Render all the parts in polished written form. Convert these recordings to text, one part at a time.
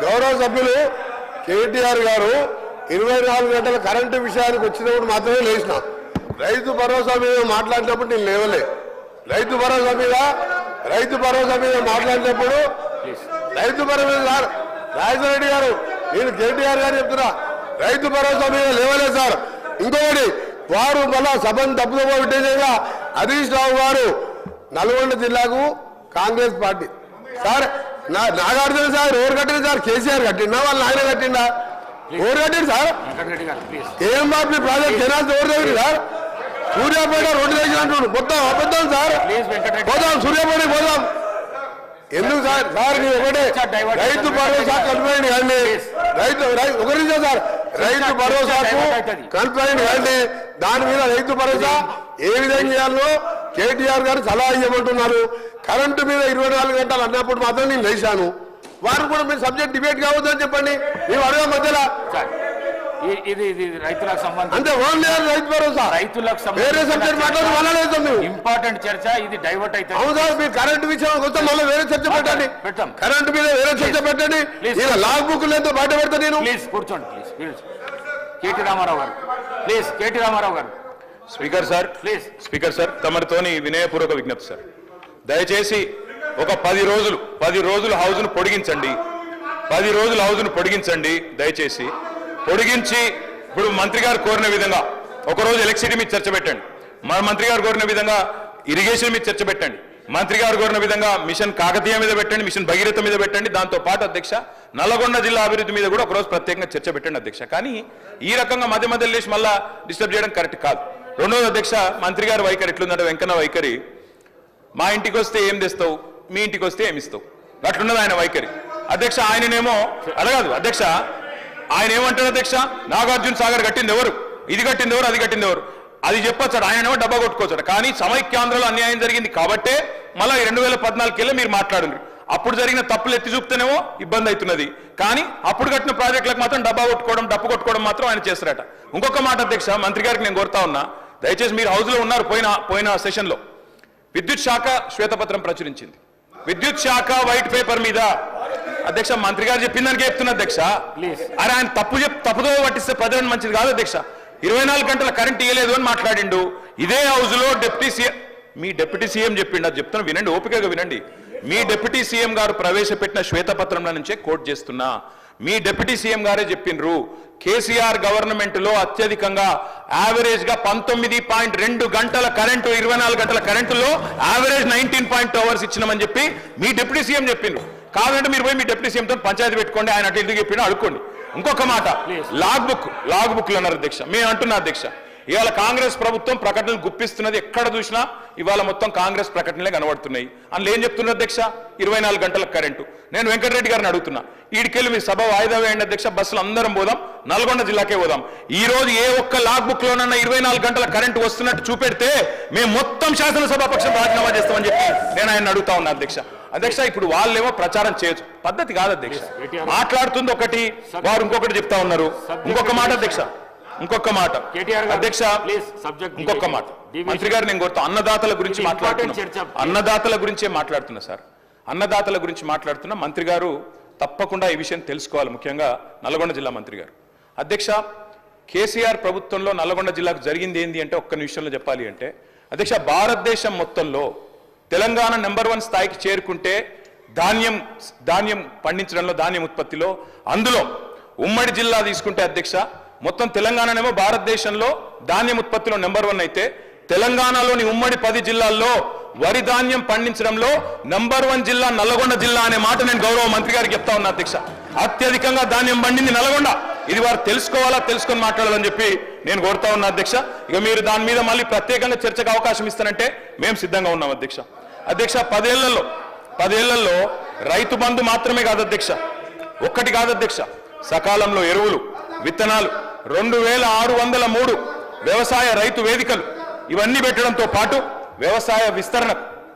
గౌరవ సభ్యులు కేటీఆర్ గారు 24 గంటల కరెంటు విషయానికి వచ్చినప్పుడు మాత్రమే లేచిన. రైతు భరోసా మీద మాట్లాడినప్పుడు నేను లేవలే. రైతు భరోసా మీద మాట్లాడినప్పుడు రైతు భరోసా రాజశేఖర రెడ్డి గారు, నేను కేటీఆర్ గారు చెప్తున్నా, రైతు భరోసా మీద లేవలేదు సార్. ఇంకొకటి, వారు మళ్ళా సభను తప్పుదో పెట్టేసేగా హరీష్ రావు గారు నల్గొండ జిల్లాకు Congress party sir. Nagarjuna sir ఎవరు కట్టింది సార్? కేసీఆర్ కట్టిందా? వాళ్ళ ఆయన కట్టిందా? ఎవరు కట్టింది సార్? కేఎంఆర్పీ ప్రాజెక్ట్ కెనాల్స్ ఎవరు దగ్గర సార్? సూర్యాపేట రోడ్డు దగ్గర అంటున్నాడు. మొత్తం అబద్ధం సార్. పోదాం, సూర్యాపేటకి పోదాం. ఎందుకు సార్? సార్ మీరు ఒకటే రైతు భరోసా కన్ఫైన్ కానీ ఒకరి సార్ రైతు భరోసాకు కన్ఫైన్ కానీ దాని మీద రైతు భరోసా ఏ విధంగా చేయాలో కేటీఆర్ గారు సలహా ఇవ్వమంటున్నారు. కరెంటు మీద 24 గంటలు అన్నప్పుడు మాత్రం నేను లేచాను. వారు కూడా మీరు సబ్జెక్ట్ డిబేట్ కావద్దని చెప్పండి. మేము అడగ మధ్యలో ఇది రైతులకు సంబంధించి అంటే ఓన్లీ రైతు భరోసా, రైతులకు వేరే సబ్జెక్ట్ మాట్లాడదు. మేము ఇంపార్టెంట్ చర్చ ఇది డైవర్ట్ అయితే. అవును సార్, మీరు కరెంటు విషయం కొంచెం మళ్ళీ వేరే చర్చ పెట్టండి. కరెంటు మీద వేరే చర్చ పెట్టండి. ఇలా లాగ్ బుక్ లేదో బయట పెడతా నేను. ప్లీజ్ కూర్చోండి. ప్లీజ్ కేటీ రామారావు గారు, ప్లీజ్ కేటీ రామారావు గారు. Speaker sir, please speaker sir, తమరితోని వినయపూర్వక విజ్ఞప్తి సార్. దయచేసి ఒక 10 రోజులు హౌజ్ను పొడిగించండి. 10 రోజులు హౌజ్ను పొడిగించండి దయచేసి. పొడిగించి ఇప్పుడు మంత్రి గారు కోరిన విధంగా ఒకరోజు ఎలక్ట్రిసిటీ మీద చర్చ పెట్టండి. మన మంత్రి గారు కోరిన విధంగా ఇరిగేషన్ మీద చర్చ పెట్టండి. మంత్రి గారు కోరిన విధంగా మిషన్ కాకతీయ మీద పెట్టండి, మిషన్ భగీరథ మీద పెట్టండి. దాంతో పాటు అధ్యక్ష నల్లగొండ జిల్లా అభివృద్ధి మీద కూడా ఒకరోజు ప్రత్యేకంగా చర్చ పెట్టండి అధ్యక్ష. కానీ ఈ రకంగా మధ్య లేచి మళ్ళా డిస్టర్బ్ చేయడం కరెక్ట్ కాదు. రెండోది అధ్యక్ష, మంత్రి గారి వైఖరి ఎట్లుందంటే వెంకన్న వైఖరి, మా ఇంటికి వస్తే ఏం తెస్తావు, మీ ఇంటికి వస్తే ఏమి ఇస్తావు, అట్లున్నది ఆయన వైఖరి అధ్యక్ష. ఆయననేమో అడగదు అధ్యక్ష, ఆయన ఏమంటారు అధ్యక్ష, నాగార్జున సాగర్ కట్టింది ఎవరు, ఇది కట్టింది ఎవరు, అది కట్టింది ఎవరు, అది చెప్పొచ్చాడు. ఆయనేమో డబ్బా కొట్టుకోవచ్చాడు. కానీ సమైక్యాంధ్రలో అన్యాయం జరిగింది కాబట్టే మళ్ళీ 2014 మీరు మాట్లాడండి. అప్పుడు జరిగిన తప్పులు ఎత్తి చూపుతేనేమో ఇబ్బంది అవుతున్నది. కానీ అప్పుడు కట్టిన ప్రాజెక్టులకు మాత్రం డబ్బు కొట్టుకోవడం మాత్రం ఆయన చేస్తారట. ఇంకొక మాట అధ్యక్ష, మంత్రి గారికి నేను కోరుతా ఉన్నా, దయచేసి మీరు హౌస్లో ఉన్నారు. పోయిన సెషన్లో విద్యుత్ శాఖ శ్వేతపత్రం ప్రచురించింది. విద్యుత్ శాఖ వైట్ పేపర్ మీద అధ్యక్ష మంత్రి గారు చెప్పిన దానికి చెప్తున్నా అధ్యక్ష. అరే ఆయన తప్పుదో పట్టిస్తే ప్రజలను మంచిది కాదు అధ్యక్ష. 24 గంటల కరెంట్ ఇవ్వలేదు అని మాట్లాడిండు. ఇదే హౌస్ లో మీ డిప్యూటీ సీఎం చెప్పిండు, అది చెప్తున్నా వినండి, ఓపికగా వినండి. మీ డిప్యూటీ సీఎం గారు ప్రవేశపెట్టిన శ్వేతపత్రంలో నుంచే కోట్ చేస్తున్నా. మీ డిప్యూటీ సీఎం గారే చెప్పిండ్రు, కేసీఆర్ గవర్నమెంట్ లో అత్యధికంగా యావరేజ్ గా 19.2 గంటల కరెంటు, 24 గంటల కరెంటులో యావరేజ్ 19.2 అవర్స్ ఇచ్చినామని చెప్పి మీ డిప్యూటీ సీఎం చెప్పిండ్రు. కాదంటే మీరు పోయి మీ డిప్యూటీ సీఎంతో పంచాయతీ పెట్టుకోండి, ఆయన అటు ఎందుకు చెప్పిండో అడుక్కోండి. ఇంకొక మాట, లాగ్ బుక్లు అన్నారు అధ్యక్ష. మేము అంటున్నా అధ్యక్ష, ఇవాళ కాంగ్రెస్ ప్రభుత్వం ప్రకటనలు గుప్పిస్తున్నది. ఎక్కడ చూసినా ఇవాళ మొత్తం కాంగ్రెస్ ప్రకటనలే కనబడుతున్నాయి. అందులో ఏం చెప్తున్నారు అధ్యక్ష, 24 గంటల కరెంటు. నేను వెంకటరెడ్డి గారిని అడుగుతున్నా, ఈడికెళ్ళి మీ సభ వాయిదా వేయండి అధ్యక్ష, బస్సులు అందరం పోదాం, నల్గొండ జిల్లాకే పోదాం. ఈ రోజు ఏ ఒక్క లాగ్ బుక్ లోనన్నా 24 గంటల కరెంటు వస్తున్నట్టు చూపెడితే మేము మొత్తం శాసనసభాపక్షం రాజీనామా చేస్తామని చెప్పి నేను ఆయన అడుగుతా ఉన్నా అధ్యక్ష. అధ్యక్ష ఇప్పుడు వాళ్ళేమో ప్రచారం చేయొచ్చు, పద్ధతి కాదు అధ్యక్ష. మాట్లాడుతుంది ఒకటి, వారు ఇంకొకటి చెప్తా ఉన్నారు. ఇంకొక మాట అధ్యక్ష, ఇంకొక మాట అధ్యక్ష, ఇంకొక మాట మంత్రి గారు నేను కోరుతా, అన్నదాతల గురించి మాట్లాడుతున్నా, అన్నదాతల గురించే మాట్లాడుతున్నా సార్, అన్నదాతల గురించి మాట్లాడుతున్నా. మంత్రి గారు తప్పకుండా ఈ విషయం తెలుసుకోవాలి, ముఖ్యంగా నల్గొండ జిల్లా మంత్రి గారు. అధ్యక్ష, కేసీఆర్ ప్రభుత్వంలో నల్గొండ జిల్లాకు జరిగింది ఏంది అంటే ఒక్క నిమిషంలో చెప్పాలి అంటే అధ్యక్ష, భారతదేశం మొత్తంలో తెలంగాణ నెంబర్ 1 స్థాయికి చేరుకుంటే ధాన్యం పండించడంలో, ధాన్యం ఉత్పత్తిలో, అందులో ఉమ్మడి జిల్లా తీసుకుంటే అధ్యక్ష, మొత్తం తెలంగాణనేమో భారతదేశంలో ధాన్యం ఉత్పత్తిలో నెంబర్ 1 అయితే తెలంగాణలోని ఉమ్మడి 10 జిల్లాల్లో వరి ధాన్యం పండించడంలో నెంబర్ 1 జిల్లా నల్గొండ జిల్లా అనే మాట నేను గౌరవ మంత్రి గారికి చెప్తా ఉన్నా అధ్యక్ష. అత్యధికంగా ధాన్యం పండింది నల్గొండ. ఇది వారు తెలుసుకొని మాట్లాడాలని చెప్పి నేను కోరుతా ఉన్నా అధ్యక్ష. ఇక మీరు దాని మీద మళ్ళీ ప్రత్యేకంగా చర్చకు అవకాశం ఇస్తానంటే మేము సిద్ధంగా ఉన్నాం అధ్యక్ష. అధ్యక్ష, 10 ఏళ్లలో రైతు బంధు మాత్రమే కాదు అధ్యక్ష, ఒక్కటి కాదు అధ్యక్ష, సకాలంలో ఎరువులు, విత్తనాలు, 2603 వ్యవసాయ రైతు వేదికలు, ఇవన్నీ పెట్టడంతో పాటు వ్యవసాయ విస్తరణ,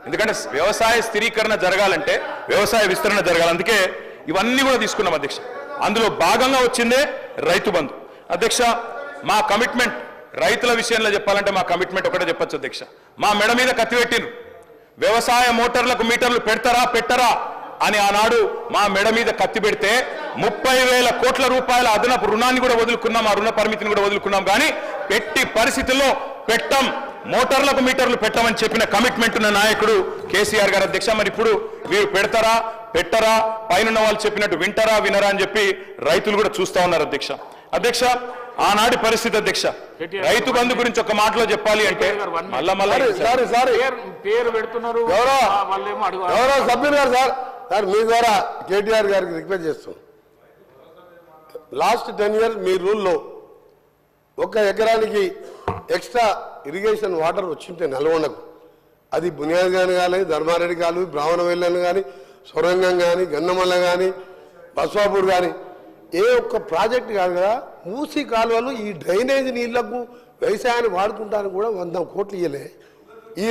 ఎందుకంటే వ్యవసాయ స్థిరీకరణ జరగాలంటే వ్యవసాయ విస్తరణ జరగాలి, అందుకే ఇవన్నీ కూడా తీసుకున్నాం అధ్యక్ష. అందులో భాగంగా వచ్చిందే రైతు బంధు అధ్యక్ష. మా కమిట్మెంట్ రైతుల విషయంలో చెప్పాలంటే మా కమిట్మెంట్ ఒకటే చెప్పొచ్చు అధ్యక్ష. మా మెడ మీద కత్తి పెట్టిండ్రు, వ్యవసాయ మోటార్లకు మీటర్లు పెట్టరా అని ఆనాడు మా మెడ మీద కత్తి పెడితే 30,000 కోట్ల రూపాయల అదనపు రుణాన్ని కూడా వదులుకున్నాం, ఆ రుణ పరిమితిని కూడా వదులుకున్నాం. కానీ పెట్టి పరిస్థితుల్లో పెట్టం, మోటార్లకు మీటర్లు పెట్టమని చెప్పిన కమిట్మెంట్ ఉన్న నాయకుడు కేసీఆర్ గారు అధ్యక్ష. మరి ఇప్పుడు వీరు పెడతారా పెట్టరా, పైన వాళ్ళు చెప్పినట్టు వింటారా వినరా అని చెప్పి రైతులు కూడా చూస్తా ఉన్నారు అధ్యక్ష. అధ్యక్ష ఆనాటి పరిస్థితి అధ్యక్ష, రైతు బంధు గురించి ఒక మాటలో చెప్పాలి అంటే పేరు పెడుతున్నారు గౌరవ సభ్యులు గారు సార్ మీ ద్వారా కేటీఆర్ గారికి రిక్వెస్ట్ చేస్తాం. లాస్ట్ 10 years మీ రూల్లో 1 ఎకరానికి ఎక్స్ట్రా ఇరిగేషన్ వాటర్ వచ్చింటే నల్గొండకు, అది బునియాద్ గాని కానీ, ధర్మారెడ్డి కాలు, బ్రాహ్మణవెల్లని కానీ, సొరంగం కానీ, గన్నమల్ల కానీ, బస్వాపూర్ కానీ, ఏ ఒక్క ప్రాజెక్ట్ కాదు కదా, మూసీ కాలువలు ఈ డ్రైనేజ్ నీళ్లకు వ్యవసాయాన్ని వాడుకుంటానికి కూడా 100 కోట్లు ఇవ్వలే. ఈ